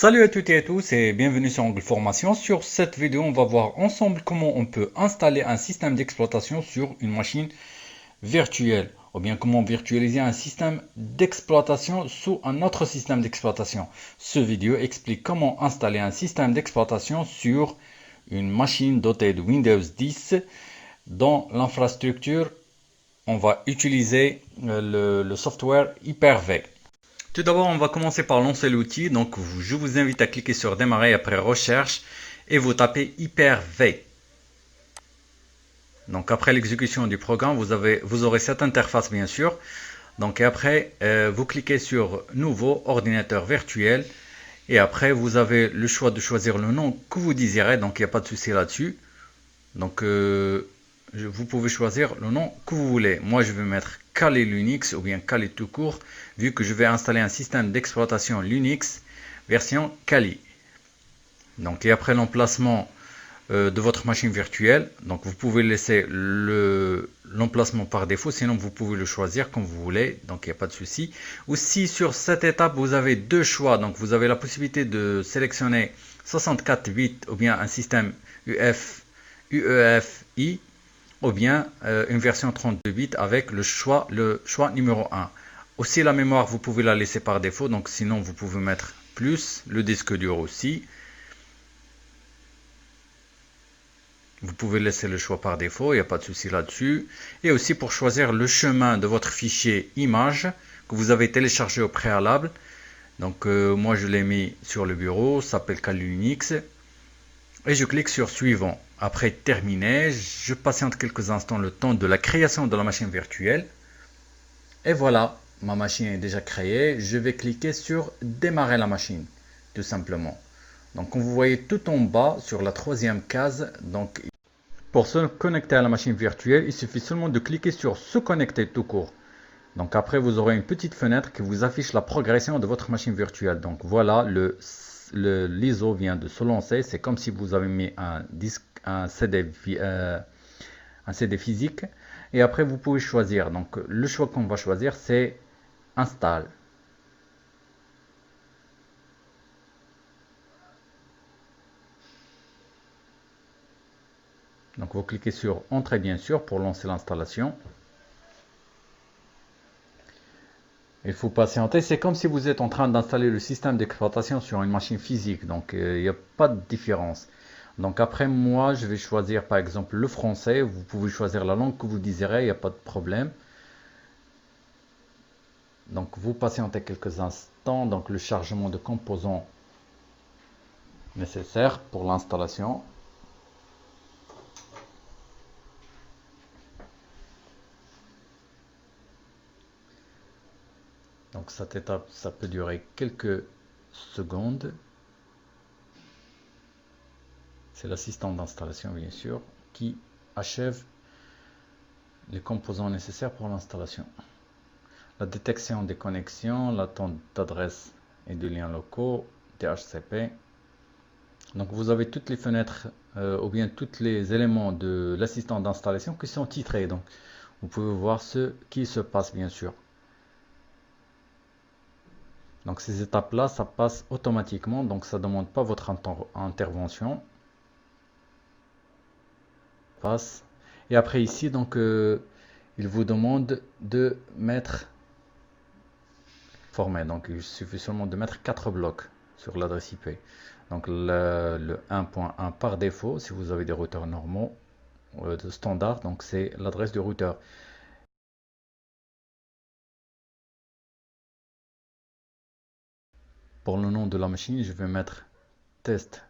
Salut à toutes et à tous et bienvenue sur Angle Formation. Sur cette vidéo, on va voir ensemble comment on peut installer un système d'exploitation sur une machine virtuelle ou bien comment virtualiser un système d'exploitation sous un autre système d'exploitation. Ce vidéo explique comment installer un système d'exploitation sur une machine dotée de Windows 10 dans l'infrastructure. On va utiliser le software Hyper-V. Tout d'abord, on va commencer par lancer l'outil. Donc, je vous invite à cliquer sur démarrer après recherche et vous tapez Hyper-V. Donc, après l'exécution du programme, vous aurez cette interface bien sûr. Donc, après, vous cliquez sur nouveau ordinateur virtuel et après, vous avez le choix de choisir le nom que vous désirez. Donc, il n'y a pas de souci là-dessus. Donc, vous pouvez choisir le nom que vous voulez. Moi, je vais mettre Kali Linux ou bien Kali tout court, vu que je vais installer un système d'exploitation Linux version Kali. Donc, et après l'emplacement de votre machine virtuelle, donc vous pouvez laisser l'emplacement par défaut, sinon vous pouvez le choisir comme vous voulez, donc il n'y a pas de souci. Aussi, sur cette étape, vous avez deux choix. Donc, vous avez la possibilité de sélectionner 64 bits ou bien un système UEFI ou bien une version 32 bits avec le choix numéro 1. Aussi la mémoire, vous pouvez la laisser par défaut, donc sinon vous pouvez mettre plus, le disque dur aussi. Vous pouvez laisser le choix par défaut, il n'y a pas de souci là-dessus. Et aussi pour choisir le chemin de votre fichier image que vous avez téléchargé au préalable. Donc moi je l'ai mis sur le bureau, ça s'appelle Kali Linux. Et je clique sur suivant. Après terminer, je patiente quelques instants le temps de la création de la machine virtuelle. Et voilà, ma machine est déjà créée. Je vais cliquer sur démarrer la machine, tout simplement. Donc comme vous voyez tout en bas sur la troisième case, donc pour se connecter à la machine virtuelle, il suffit seulement de cliquer sur se connecter tout court. Donc après vous aurez une petite fenêtre qui vous affiche la progression de votre machine virtuelle. Donc voilà, l'ISO vient de se lancer. C'est comme si vous avez mis un CD physique. Et après vous pouvez choisir. Donc le choix qu'on va choisir c'est installe. Donc vous cliquez sur entrée bien sûr pour lancer l'installation. Il faut patienter. C'est comme si vous êtes en train d'installer le système d'exploitation sur une machine physique. Donc, il n'y a pas de différence. Donc, après, moi, je vais choisir par exemple le français. Vous pouvez choisir la langue que vous désirez. Il n'y a pas de problème. Donc, vous patientez quelques instants. Donc, le chargement de composants nécessaires pour l'installation. Donc, cette étape, ça peut durer quelques secondes. C'est l'assistant d'installation, bien sûr, qui achève les composants nécessaires pour l'installation. La détection des connexions, l'attente d'adresses et de liens locaux, DHCP. Donc vous avez toutes les fenêtres ou bien tous les éléments de l'assistant d'installation qui sont titrés. Donc vous pouvez voir ce qui se passe bien sûr. Donc ces étapes-là, ça passe automatiquement, donc ça ne demande pas votre intervention. Passe. Et après ici, donc il vous demande de mettre formé. Donc il suffit seulement de mettre 4 blocs sur l'adresse IP. Donc le 1.1 par défaut, si vous avez des routeurs normaux de standard, donc c'est l'adresse du routeur. Pour le nom de la machine, je vais mettre test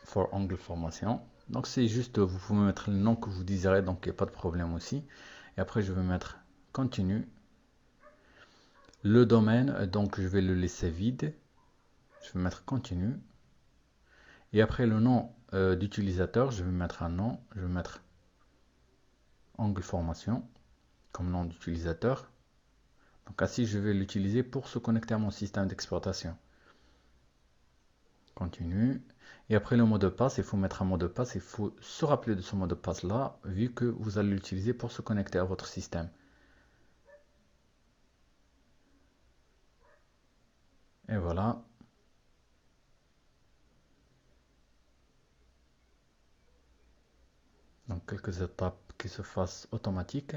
for Angle Formation. Donc c'est juste, vous pouvez mettre le nom que vous désirez, donc il n'y a pas de problème aussi. Et après je vais mettre continue. Le domaine, donc je vais le laisser vide. Je vais mettre continue. Et après le nom d'utilisateur, je vais mettre un nom. Je vais mettre Angle Formation comme nom d'utilisateur. Donc ainsi, je vais l'utiliser pour se connecter à mon système d'exploitation. Continue. Et après le mot de passe, il faut mettre un mot de passe. Il faut se rappeler de ce mot de passe là, vu que vous allez l'utiliser pour se connecter à votre système. Et voilà. Donc quelques étapes qui se fassent automatiques.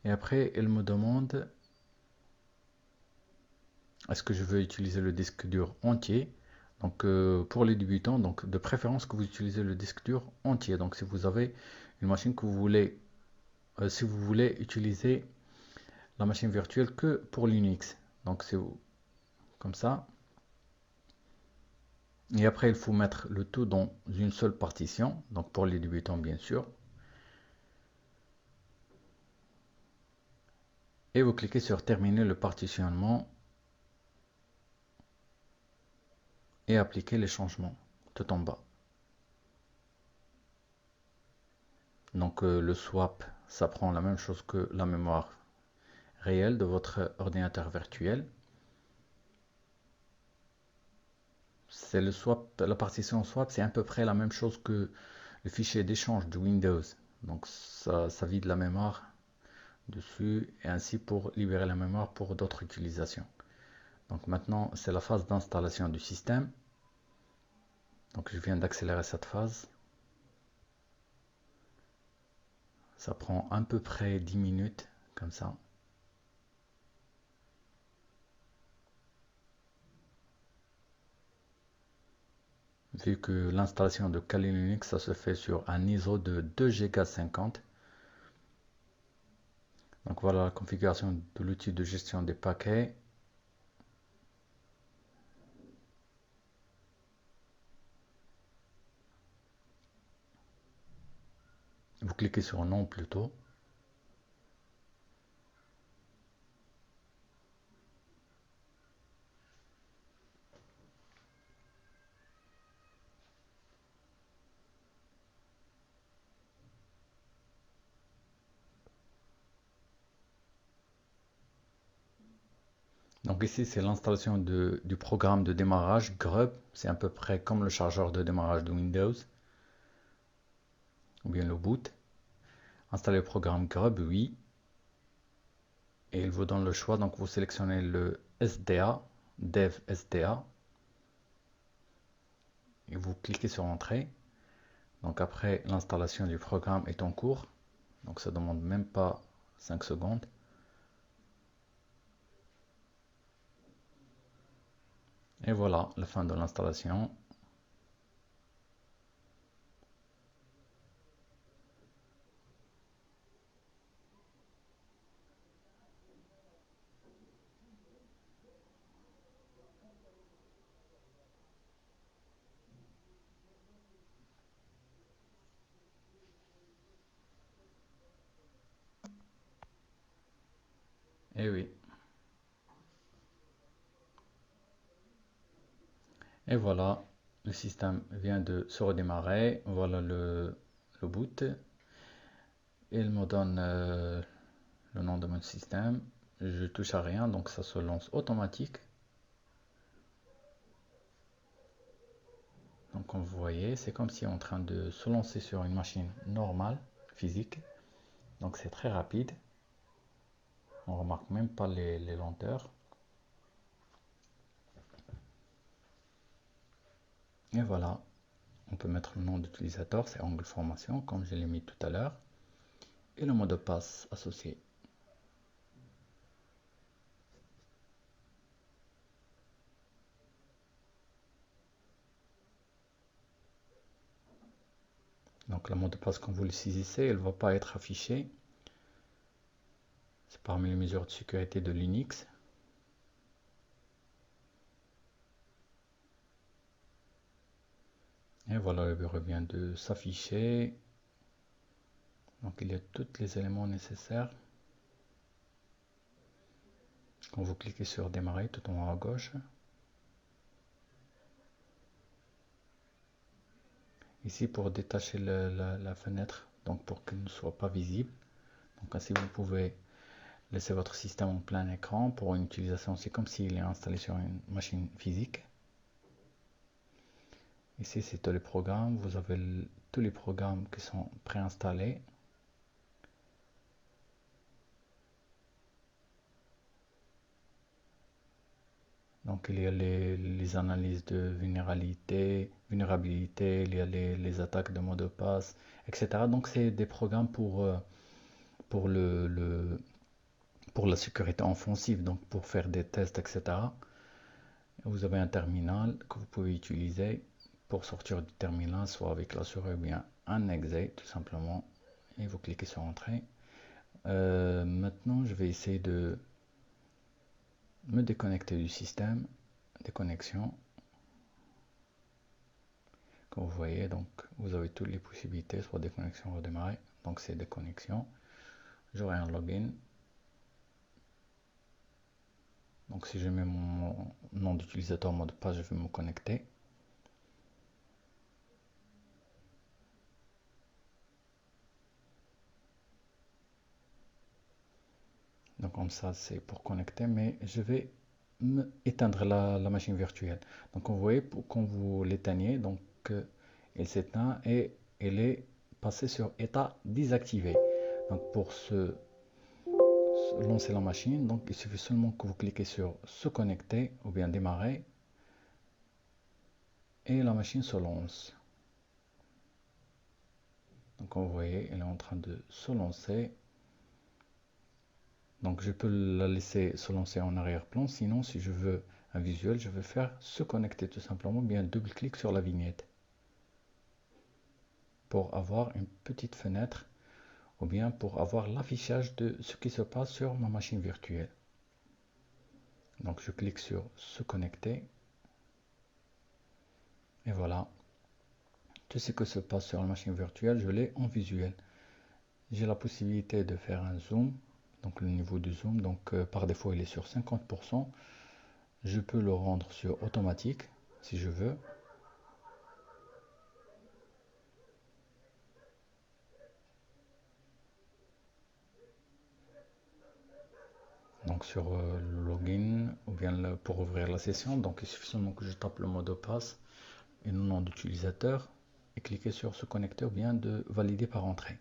Et après, elle me demande est-ce que je veux utiliser le disque dur entier. Donc pour les débutants, donc de préférence que vous utilisez le disque dur entier. Donc si vous avez une machine que vous voulez, si vous voulez utiliser la machine virtuelle que pour Linux. Donc c'est comme ça. Et après, il faut mettre le tout dans une seule partition. Donc pour les débutants, bien sûr. Et vous cliquez sur terminer le partitionnement et appliquer les changements tout en bas. Donc le swap, ça prend la même chose que la mémoire réelle de votre ordinateur virtuel. C'est le swap, la partition swap, c'est à peu près la même chose que le fichier d'échange de Windows. Donc ça vide la mémoire dessus et ainsi pour libérer la mémoire pour d'autres utilisations. Donc maintenant, c'est la phase d'installation du système. Donc je viens d'accélérer cette phase. Ça prend à peu près 10 minutes, comme ça. Vu que l'installation de Kali Linux, ça se fait sur un ISO de 2,50 Go. Donc voilà la configuration de l'outil de gestion des paquets. Vous cliquez sur non plutôt. Donc ici, c'est l'installation du programme de démarrage Grub. C'est à peu près comme le chargeur de démarrage de Windows. Ou bien le boot. Installer le programme Grub, oui. Et il vous donne le choix. Donc vous sélectionnez le SDA, Dev SDA. Et vous cliquez sur Entrée. Donc après, l'installation du programme est en cours. Donc ça demande même pas 5 secondes. Et voilà, la fin de l'installation. Et oui. Et voilà, le système vient de se redémarrer. Voilà le boot. Il me donne le nom de mon système. Je touche à rien, donc ça se lance automatique. Donc comme vous voyez, c'est comme si on est en train de se lancer sur une machine normale, physique. Donc c'est très rapide. On remarque même pas les lenteurs. Et voilà, on peut mettre le nom d'utilisateur, c'est Angle Formation, comme je l'ai mis tout à l'heure. Et le mot de passe associé. Donc le mot de passe, quand vous le saisissez, elle ne va pas être affichée. C'est parmi les mesures de sécurité de Linux. Et voilà, le bureau vient de s'afficher. Donc il y a tous les éléments nécessaires. Quand vous cliquez sur démarrer tout en haut à gauche. Ici pour détacher la fenêtre, donc pour qu'elle ne soit pas visible. Donc ainsi vous pouvez laisser votre système en plein écran pour une utilisation. C'est comme s'il est installé sur une machine physique. Ici c'est tous les programmes. Vous avez tous les programmes qui sont préinstallés. Donc il y a les analyses de vulnérabilité, il y a les attaques de mots de passe, etc. Donc c'est des programmes pour pour la sécurité offensive, donc pour faire des tests, etc. Vous avez un terminal que vous pouvez utiliser pour sortir du terminal, soit avec la souris ou bien un exe, tout simplement. Et vous cliquez sur Entrée. Maintenant, je vais essayer de me déconnecter du système, déconnexion. Comme vous voyez, donc vous avez toutes les possibilités, soit déconnexion, redémarrer. Donc c'est déconnexion. J'aurai un login. Donc si je mets mon nom d'utilisateur, mot de passe, je vais me connecter. Donc comme ça, c'est pour connecter, mais je vais éteindre la machine virtuelle. Donc vous voyez, quand vous l'éteignez, donc elle s'éteint et elle est passée sur état désactivé. Donc pour lancer la machine, donc il suffit seulement que vous cliquez sur se connecter ou bien démarrer et la machine se lance. Donc comme vous voyez, elle est en train de se lancer. Donc je peux la laisser se lancer en arrière-plan, sinon si je veux un visuel, je vais faire se connecter tout simplement, bien double-clic sur la vignette pour avoir une petite fenêtre ou bien pour avoir l'affichage de ce qui se passe sur ma machine virtuelle. Donc je clique sur se connecter et voilà, tout ce qui se passe sur la machine virtuelle, je l'ai en visuel. J'ai la possibilité de faire un zoom, donc le niveau du zoom, donc par défaut il est sur 50%. Je peux le rendre sur automatique si je veux. Donc sur le login ou bien pour ouvrir la session, donc il suffit seulement que je tape le mot de passe et le nom d'utilisateur et cliquer sur se connecter ou bien de valider par entrée.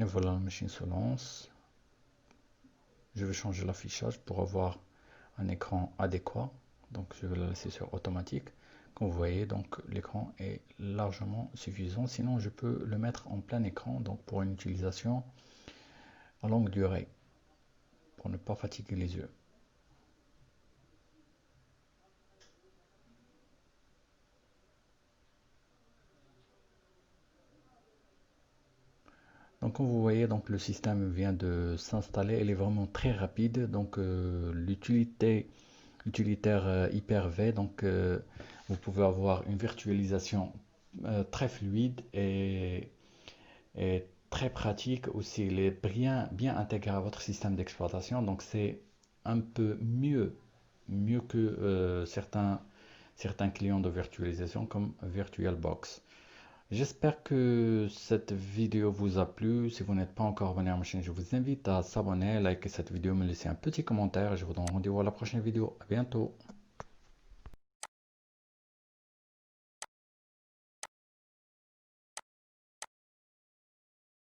Et voilà, la machine se lance. Je vais changer l'affichage pour avoir un écran adéquat. Donc je vais la laisser sur automatique. Comme vous voyez, donc l'écran est largement suffisant. Sinon, je peux le mettre en plein écran, donc pour une utilisation à longue durée, pour ne pas fatiguer les yeux. Donc comme vous voyez, donc le système vient de s'installer, il est vraiment très rapide. Donc l'utilitaire Hyper-V, donc vous pouvez avoir une virtualisation très fluide et très pratique aussi. Il est bien intégré à votre système d'exploitation, donc c'est un peu mieux que certains clients de virtualisation comme VirtualBox. J'espère que cette vidéo vous a plu. Si vous n'êtes pas encore abonné à ma chaîne, je vous invite à s'abonner, liker cette vidéo, me laisser un petit commentaire. Je vous donne rendez-vous à la prochaine vidéo. À bientôt.